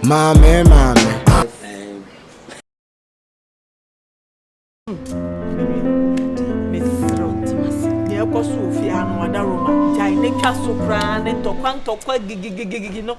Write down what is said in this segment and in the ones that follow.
Mame. Ko Sofia no ada Roma jai ne twa so kra ne tokwa gigigigigi no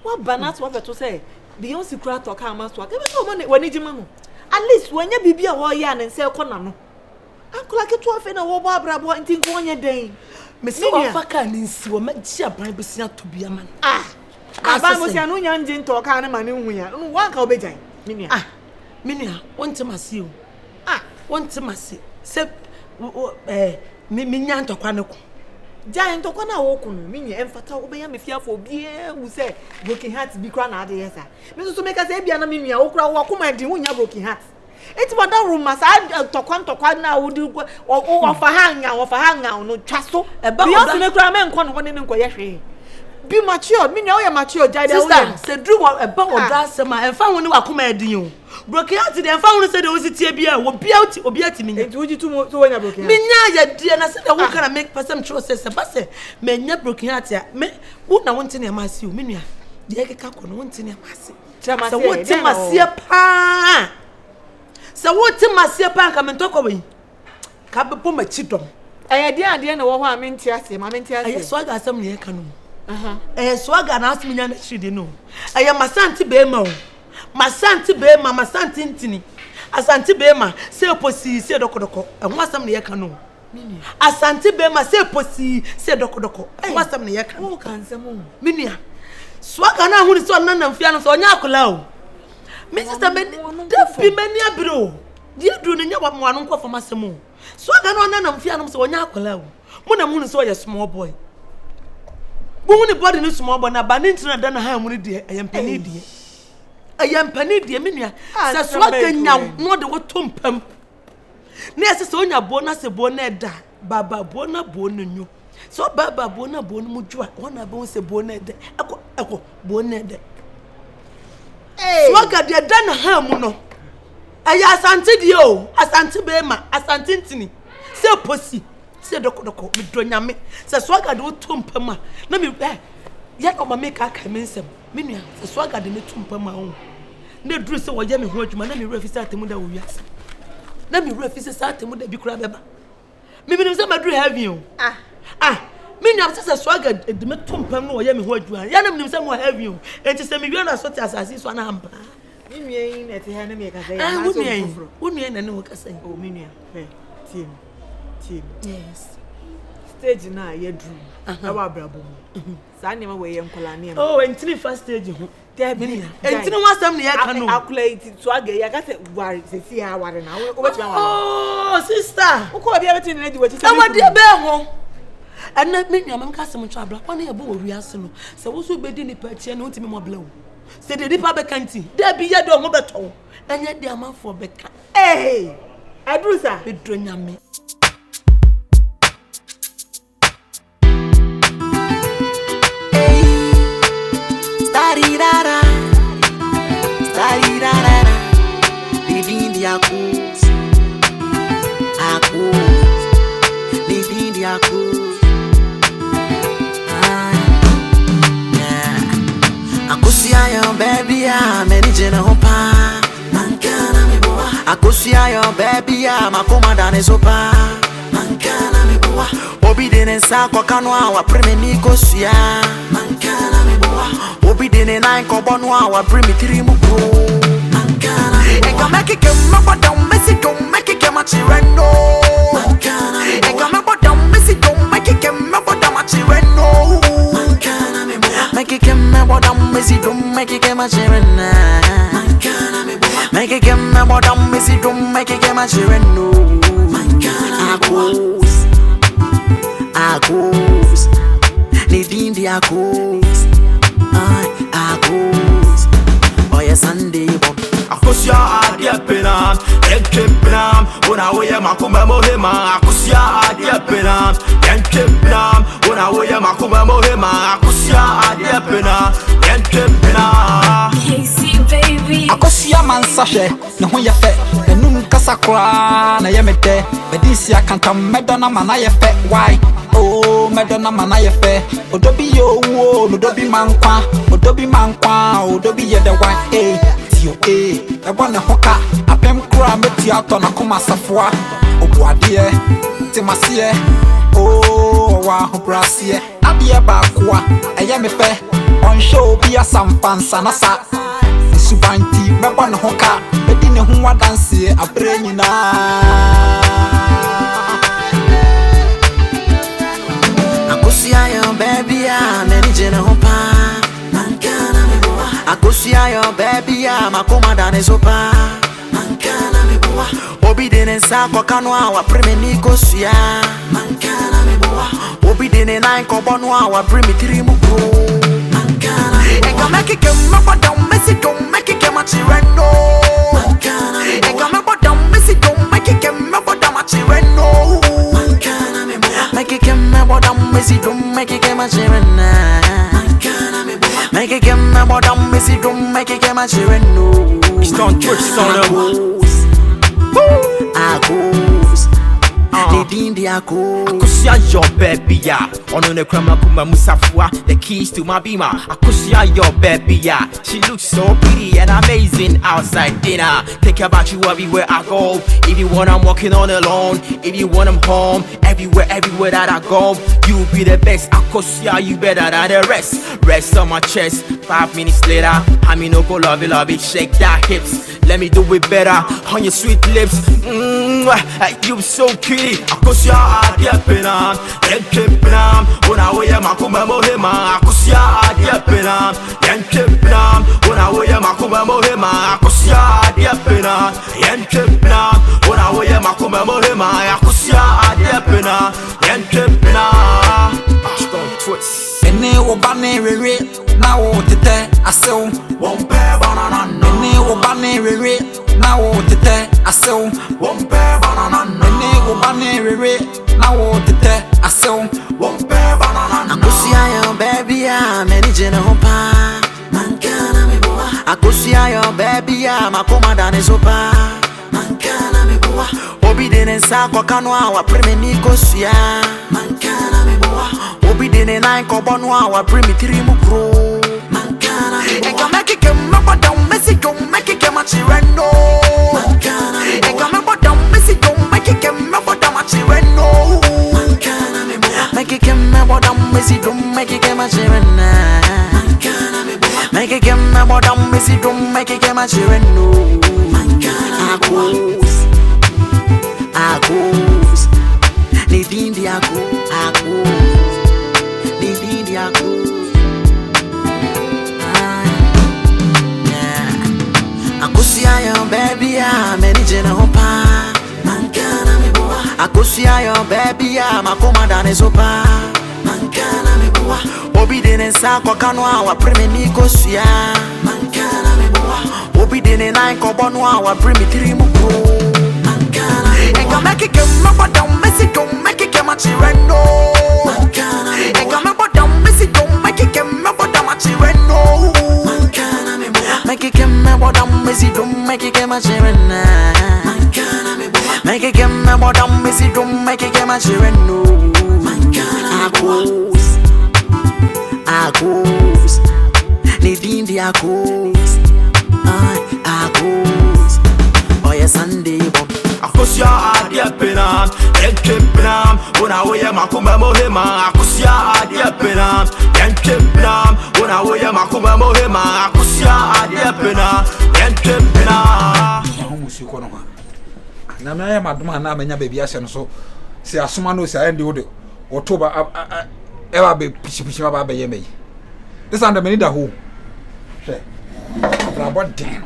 wa banat wa beto say Beyonce kra toka amaso aka be so mo ne wani jima no at least wanya bibia ho ya ne se ko na no akola ke to afi na wo bo abrabo nti ko onye den me se wa faka ni nsi wo maji aban besia to bia man aba mo se anu nya nji ntoka ne ma ne hu ya no wa ka obejai minia minia wonte mase o wonte mase se minya ntokwa ne ko jai ntokwa na wo ko no minya emfata wo be ya mefiafo bia wu se broken heart bi kra na ade yesa me so make say bia na menua wo kra wo akoma di hu nya broken heart eti wada ruma sa ntokwa na wo di wo fa hanga no twaso bia se ne kra me nko no ne nko ye hwe bi mature menua wo ya mature jai da wo se dru wo eba wo da se ma emfa wo ne wakoma di o broken heart de emfa wo se de wo sitie bia wo bia obi ati minya enti wo jitu so wo nya broken heart minya ya die na se de wo kana make person true se ba se menya broken heart ya me wo na wonte ne ma se o menua de ekeka ko no wonte ne ma se se wo ti ma se pa se wo ti ma se pa ka me ntoko we ka be po ma chidom ade na wo ho a menti ase ma menti ase so ga asem ne eka no so ga na asem nya na chidi no masanti be ma o masanti be ma masanti ntini asanti be ma se posi se dokodoko ho asem ne yeka no asanti be ma se posi se dokodoko ho asem ne yeka wo kan semo minia swaga na hu so na mfia no so onya akola o me sister me dafi mani abiro die duru ne nya mo anu nkofo masemo swaga na mfia no so onya akola o mo na mu so ye small boy bu ni body ni small boy na ba ni ntina da na ha mu ni die ayempani die minia sa swaga nya no de wo tompam ne ese so onya bo na se bo na da baba bo na bo no nyu so baba bo na mu jua wona bo se bo na de eko bo na de swaga de da na ha mu no aya asante die o asante be ma asante ntini se posi se dokodoko me donyame se swaga de wo tompam na me ya no ma make aka me nsem menua se swaga de me tompam ho na duru se wo ye me ho adwuma na me refi se atemu da wo wiase na me refi se atemu da bi kura beba me binim se ma duru heavy o menua se swaga de me tompam no wo ye me ho adwuma ya na binim se mo heavy o enti se me wi na so te asase so na hampa menua yin na te ha na me ka say ya ma so fufuro menua na ne wo ka say o menua team yes stage na ye drum na wa brabo mu sa ne ma we ye nkola ne oh entini first stage ho menua entini wasam ne ya ka no calculate so aga ya ka say ware se si ha ware na wo betima ware oh sister wo ko bia betin na di wo ti se awade be ho ana menua mam ka sem twa abla kwana ye bo wo wiase no se wo so bedi ni pa tie no ntimi mo bla wo se de nipa be kanti da bi ye do mo beto anya de amanfo beka adrusa bedonyame Akusia yo baby ya menijena hopa mankana meboa akusia yo baby ya makoma dane sopa mankana meboa obi dene sa kwa kanwa wa premeni kosia mankana meboa obi dene na nkobonu wa premitiri mukro mankana eka make ke mabada umesi don't make ke machireno mankana eka mabada umesi don't make ke mabada machireno mankana meboa make ke mabada umesi don't make ke machirena mankana meboa make ke mabada umesi don't make ke machireno mankana Akos Nidindi akos Akos Oya Sunday Bob Akosia adia penam Enkempnam Una oye makumba mohema Akosia adia penam Enkempnam Una oye makumba mohema Akosia adia penam Enkempnam KC baby Akosia mansashe Ne ho ye fe enum kasa kra na ye mede medisi akanta medona mana ye fe why oh medona mana ye fe odobi yo wo odobi mankwa odobi ye de why eh tio eh e bona hoka apem kra meti ato na koma safoa obuade timasie oh wa ho brasie ade ba kwa eye me fe on show bi asampansa na sa subanti meba no hoka edi ne ho wadanse abre nyina Akosia yo baby many jena hopa mankana me boa Akosia yo baby makoma dane sopa mankana me boa obi dene sa kwa kanwa wa premeni kosia mankana me boa obi dene nine ko bonwa wa premitiri mukro mankana eka make it come down messy don't make it come tireno mankana eka me down messy don't make it come down tireno mankana me boa make it come down messy don't make it come tireno mankana me boa make it come down messy don't make it come tireno It's on Twitch, it's on them. Agos Didi Agos Akosia your baby ya ono ne krama kuma musafua the keys to my beamer Akosia your baby ya she looks so pretty and amazing outside dinner think about you everywhere I go if you want I'm walking on alone if you want I'm home everywhere that I go you be the best Akosia you better than the rest on my chest 5 minutes later I mean no go love it shake that hips let me do it better on your sweet lips you so pretty Akosia adia pena Yankepnam Una waya makuma mohema Akosia adia pena Yankepnam Una waya makuma mohema Akosia adia pena Yankepnam Una waya makuma mohema Akosia adia pena Yankepnam Stone twist ene obane rere na wo tete asew Wompe banana ene obane rere na wo tete asew Wompe banana ene obane rere na wo tete asew Wompe banana Akosia yo baby many jena hopa mankana me boa Akosia yo baby makoma dane sopa mankana me boa obi dene sa kwa kanwa wa premeni kosia mankana me boa obi dene nine ko bonwa wa premitiri mukro mankana me boa eka make it come down messy don't make it come tireno mankana me boa eka make down messy don't make it come down tireno mankana me boa make it come down messy don't make it come tireno mankana me boa make it come down messy don't make it come tireno mankana Agos Nidindi Agos Nidindi Agos Akosia yo baby many jena hopa mankana me boa Akosia yo baby makoma dane sopa mankana me boa obi dene sa kwa kanwa wa premeni kosia mankana me boa obi dene nine ko bonwa wa premitiri mukro mankana eka make it come down messy don't make it come tireno mankana eka make down messy don't make it come down tireno mankana me boa make it come down messy don't make it come tireno mankana me boa make it come down messy don't make it come tireno mankana Agos Nidindi Agos Agos Oya Sunday Bob Akosia adia pena Yankepnam Una waya makuma mohema Akosia adia pena Yankepnam Una waya makuma mohema Akosia adia pena Yankepnam musiko no na me ya maduma na amenya baby ase no so se asoma no se ende wode otoba ewa be pichipichi ba ba ye meyi this and the many da ho she brabo den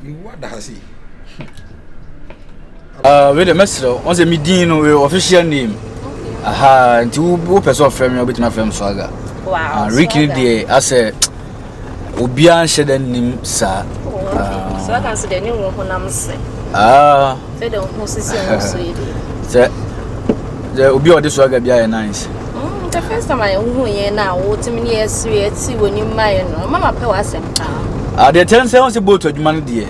you what da see we the mesro on say me din no official name aha nti wo person frame me obetima frame Swaga wow Ricky dey as a obian shede nim sa Swaga so dey nim wo honam se say the ho sisi on so yi say the obi o dey Swaga bia nice the first time I who ye na wo timi ye sire ti woni mai no mama pe wa sem the ten say on say boat adwuma no dey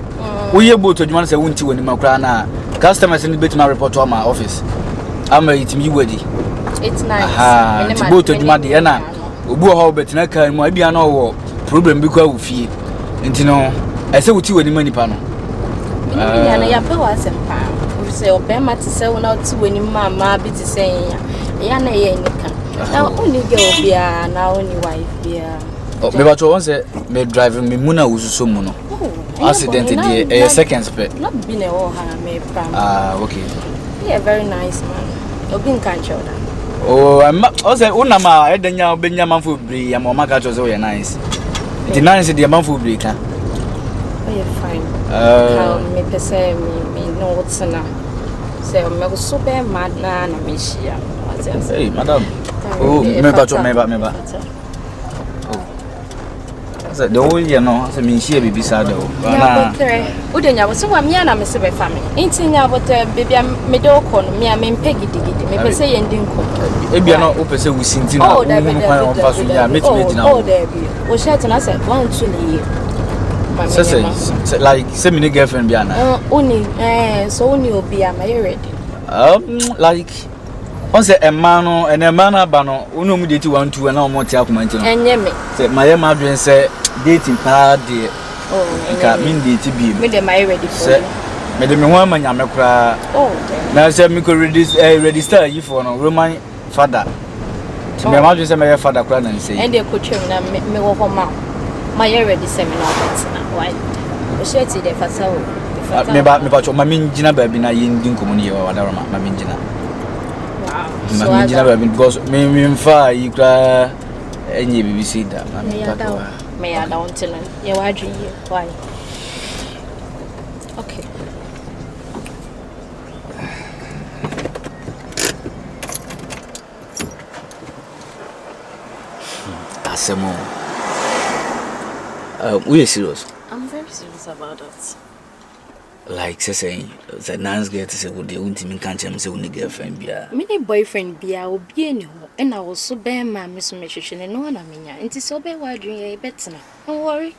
We able to demand say won't when you na customers in the report to my office. I'm it me ready. It's nice. Aha, to go to demand the na. Obu ho bet na kan mo bia na wo problem bi kwa wo fie. Nti no, I say wuti when money pa no. Ya na ya pe wa sempa. We say obema ti say wona ti when mama bi ti say ya na ye nika. Na only girl bia na only wife bia. Me ba to won say me driving me muna ususo mu no. Accident dey seconds pe. Not be na ho ha me pram. Okay. Yeah, very nice man. Obi nkan choda. Oh, I say unama edenya obenya manfo bre ya ma maka cho say we nice. The nice the manfo bre ka. Oh, you're fine. Me pese me no what's na. Say me go so be mad na me shia. Hey, madam. Oh, me ba cho me ba. So the whole year no, say me share bibi sad o. Na udenya wo so wa me na me se be fa me. Intinya but baby me do ko no me me gidigidi. Me pese ye ndi nko. E bia no o pese wo sinti na wo kwan o fa so ya me gina. Oh, there be. O shirt na say 1 2 na ye. Say like say me girlfriend bia na. Oni so oni obi am you ready? Like on say a man no and a man abano unu mu date 1 2 na o mo ti akoma nti no. Enye me. Say my madwen say dating pa de. Oh, nka me date bi. Me dem I ready for. Me dem ho amanya me kra. Oh, na say me ko register you for no Roman father. Ti me madwen say me father kra na say. And dey ko twem na me wo ho ma. My ready seminar na why? O shirt dey fasa o. Me ba cho ma me ngina ba bi na ye ndi nkomo ne ye wa wadaro ma me ngina. So I because me fa you cry any BBC that me I don't tell you why. Okay. Asemo. We are serious. I'm very serious about it. Like saying the nans get to say would the ultimate can't say only girlfriend bia. Me boyfriend bia obi eni ho and I was so be ma me so mehwehwe ne no na menya. Nti so be wa adwen ye betina. Don't worry.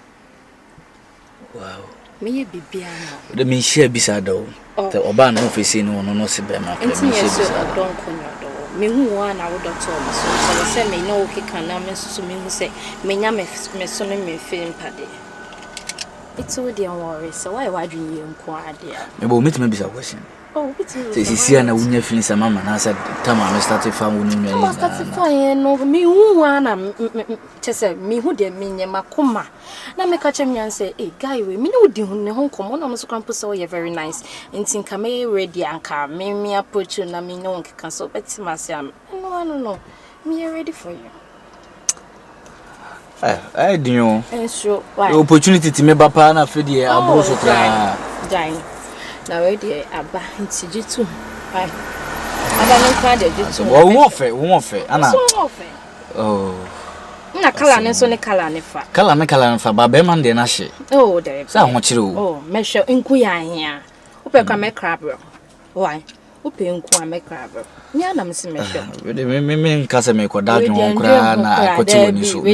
Wow. Me ye bibia na. The me share beside though. The oba no face no se be ma. Nti ye so don konyo do. Me hu wa na wo doctor so say me no okay kan na me so me hu say menya me so ne me film pade. It's all the worry. So why do you inquire there? Maybe meet me bisa question. Oh, it's see na wunya feeling sama mama na said time I started fan wonu no. I started fan no me hu wana chese me hu de me nyema koma. Na me ka chem yan say, "Eh guy we me no di hu ne ho komo na me so krampo say you very nice." Ntin ka me ready anka me approach na me no nkeka so betima say am. No. Me ready for you. I do. Sure. Why? The opportunity to me papa na fedi e abo so kra. Dine. Na we dey aba nti jitu. Why? Aba no kra dey jitu. Wo fe. Ana. So fe. Oh. Na kala ne so ne kala ne fa. Kala ne fa ba be man de na hye. Oh, there. Sa ho kire o. Oh, me hwe nku ya ahia. Wo pe kwa me kra bro. Why? Wo pe nku a me kra bro. Nya na me se me hwe. Me nka se me koda dwon kra na akote woni so.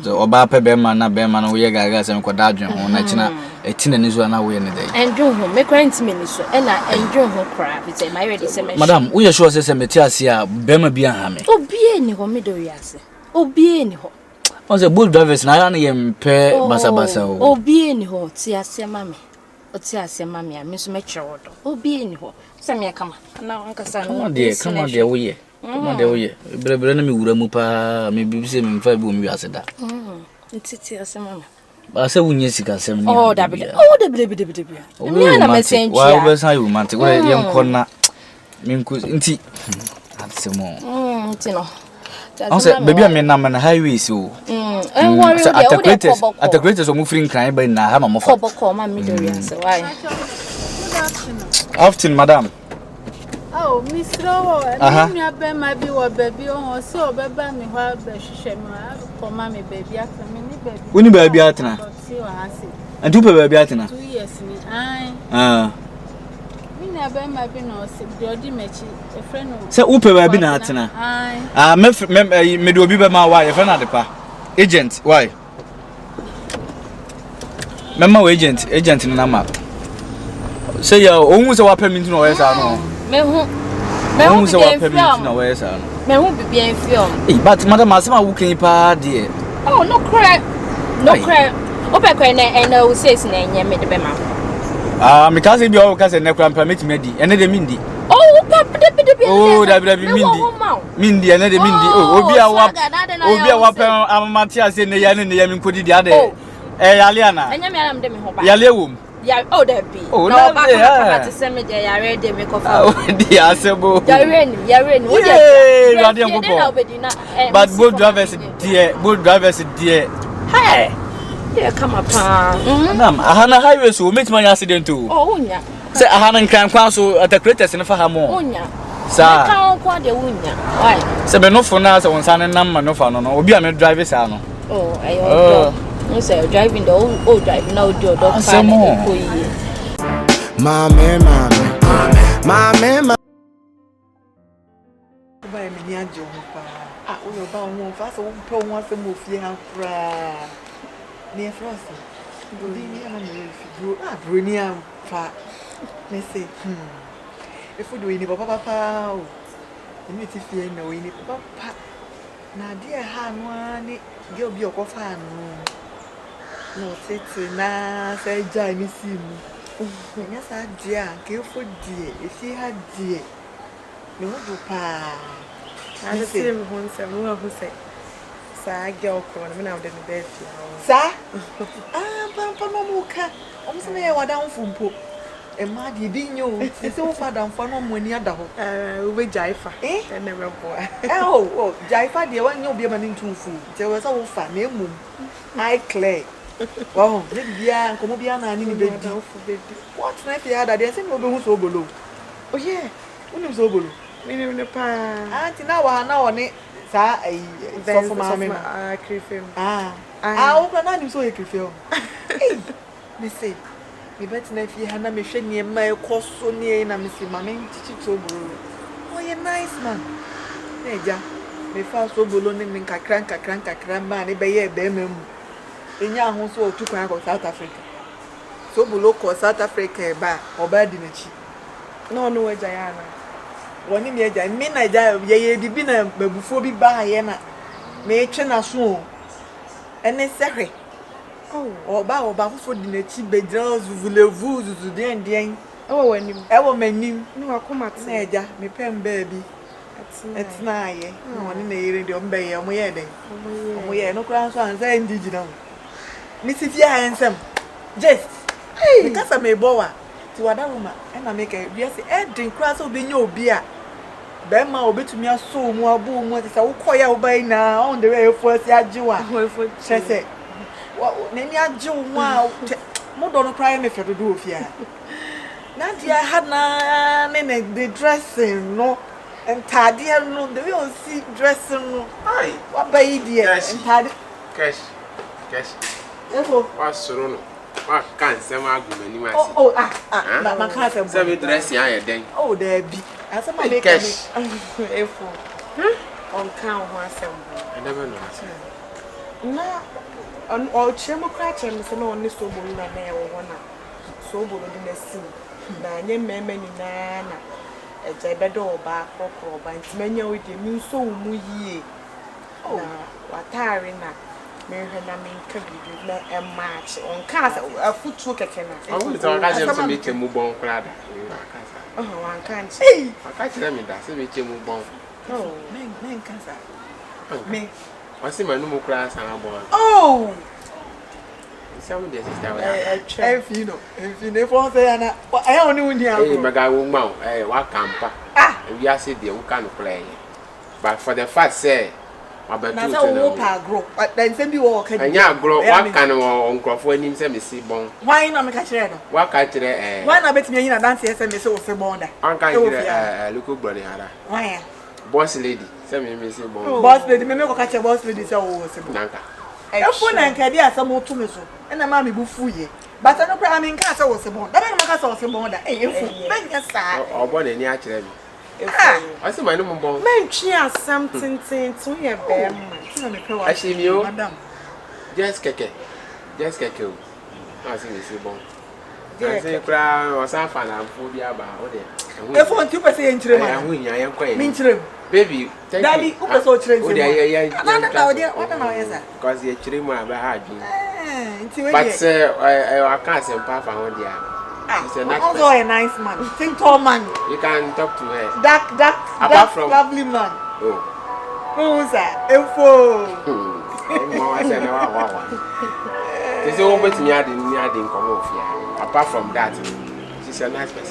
So oba pe be man na no ye gaga se me koda dwon ho na kina etina ni so na wo ye ne dai. Endwon ho me kra ntime ni so. E na endwon ho kra bi say my ready se me. Madam, wo ye sure se me ti ase a be ma bi aha me. Obi eni ho me do wiase. Obi eni ho. On the bull drivers na ya na ye mpe basa o. Obi eni ho ti ase ma me. Oti ase ma me a me so me kyewodo. Obi eni ho. Se me kama. Na ankasa no. Come on there wo ye. Bre na me wura mu pa me bi se me mfa bi o mi wiase da. Ntiti ase ma me. Ba se wunye sika sem ni. Oh, dabi. Me na me senchi. Wa be san romantic. Wo ye nkona. Me nku nti atemo. Nti no. I say baby me na man highway so. And worry at so mu free kan ba na ha ma mo fa. Koboko ma mi do wiase. Why? Afternoon, madam. Oh, Miss Rowo, I be my baby on so beba me wa be hwehwe ma for mommy baby after me ni baby. Woni baby atena. And two baby atena. 2 years ni. Me na be my be no se brody mechi e friend no. Say upe baby na atena. Me do obi be ma why e friend adepa. Agent why? Memma agent no na ma. Say ya ohun se wa permit no we sa no. Me hu se wa permit no we sa no. Me hu bibia enfiom. But madam asema wo kan pa de. Oh no cry. No cry. Ope cry na o says na enye me de be ma. Me ka say bi o ka say na kra permit me di. Ene de mindi. Oh papa de. Oh da mindi. Mindi ene de mindi. Oh obi a wa pem amamati ase ne ya ne ya mi kodi di ade. Yale ana. Enye me am de me ho ba. Yale wom. Yeah, oh there be. Oh, no ba ka to say me there ya ready me ko fa. Oh di asebo. Ya rain. Wo je. Radio popo. But both drivers there. Hey. Yeah, come up. Madam, ahana highway so meet man accident too. Oh, unya. Say ahana nkran kwan so at the creators in fa ha mo. Unya. Sa. Ka on kwa de unya. Why? Say be no for na say won san nam ma no fa no. Obi a me drive sa no. Oh, ayo. You say driving the old driving now do dog fan ko yi. Mama. Ba me ni ajo ho pa. O yo ba ho fa so wo pe wo ase mo fie ha kra. Ni frost. Bodi ni ana me fi bro. Bro ni am fa. Me say, if we do any papa o. Ni ti fie na we ni papa. Na dia ha no ani ge obi okofa no. No tete na say jai mi si mu. Nya sa dia ke fo die, e fi ha die. Me wo do pa. I see him once and who say, Sa girl corner, when I was in the bed. Sa? Papa Momuka. Almost me wa down fumpo. E ma di bi nyo. Se se wo fa down for no money ada ho. We Jaifa. And never boy. Oh, Jaifa de wan nyo bi ma ni ntumfu. Te we sa wo fa na emum. I clear. Wow, ne bia nkomo bia na ani ni be di. What na fi ada de se no be hu so bolo. Oh yeah. Unim so bolo. Meaning the pa. Auntie na wa na one sa ai so for mama. Krifem. O kana ni so e krifem. Me say, me bet na fi ha na me hwe ne ma e koso ne na me say mama nchichi so bolo. Oh yeah, nice man. Eja, me fa so bolo ne nkakran ma ne be ye be mem. Enya ho so otukwan ko South Africa. So bolo ko South Africa ba oba di na chi. No we Jayana. Woni me agya me na agya ye bibi na babufo bi ba ye na me twe na so ene sehwe oba fofo di na chi bedra zuvulevu zuzuden den wanim ewo manim no akoma te na agya me pem ba bi etina aye woni na yire de ombe ye mo ye den mo ye no kura so anza ndigi na me sifia hensem just me kasa me bowa ti wada roma ena me ka biase edin kura so be nya obi a be ma obetumi aso mu abu mu ati sa wo koya wo bai na on the way for si ajiwa sese na ni ajiwo mu a mo do no cry me fedo do ofia na dia had na ne the dressing no entade no the way on see dressing no ai wa bai dia entade cash efo wa soro no wa kan sem agumani ma si ma kan sem se me dress ya ye den there be asa ma make cash efo on kan ho asem I never know na on all chemo crack chemo se no on so bolu na na e wo na so bolu di na si na nye meme ni na eje bedo oba kokro oba ntimanya we de mi so mu yie na watare na me hwe na me nka bibi na e match on ka afutu keke na I want to catch them to make mu bon krada wan kanchi catch them me da se me che mu bon men kansa me wasi manu mu kra san bon some de sister we Enfino for say na I only win here mega wo ma wa kampa we are say de wo kan play but for the fact say na say wo pa grow then say bi wo ka anya grow wa kan wo nkrofo anim say me si bon why na me ka kire no wa ka kire why na betimi yin na dance say me say wo se bon da an kan kire local brother hara why boss lady say me si bon boss lady me ko ka kire boss lady say wo se bon nanka efo na nka dia asem to me so na ma me bu fuye but no pra I mean ka say wo se bon da be na ka say wo se bon da efo benya sa obo na ni a kire me wasi manu mu bon mentwi asam tintin to ye be na me pe wa madam just keke o wasi me si bon I say, cry or something, I'm phobia about it. If one 2% in Chile, I am quite mean, baby, Daddy, who was so trained? What know is that? Because the children were behind you. But, sir, I can't say Papa on the also a nice man, think tall man. You can talk to her. That from lovely man. Oh, who's that? Info. I said, no, there's always me adding come off here. Apart from that, she's a nice person.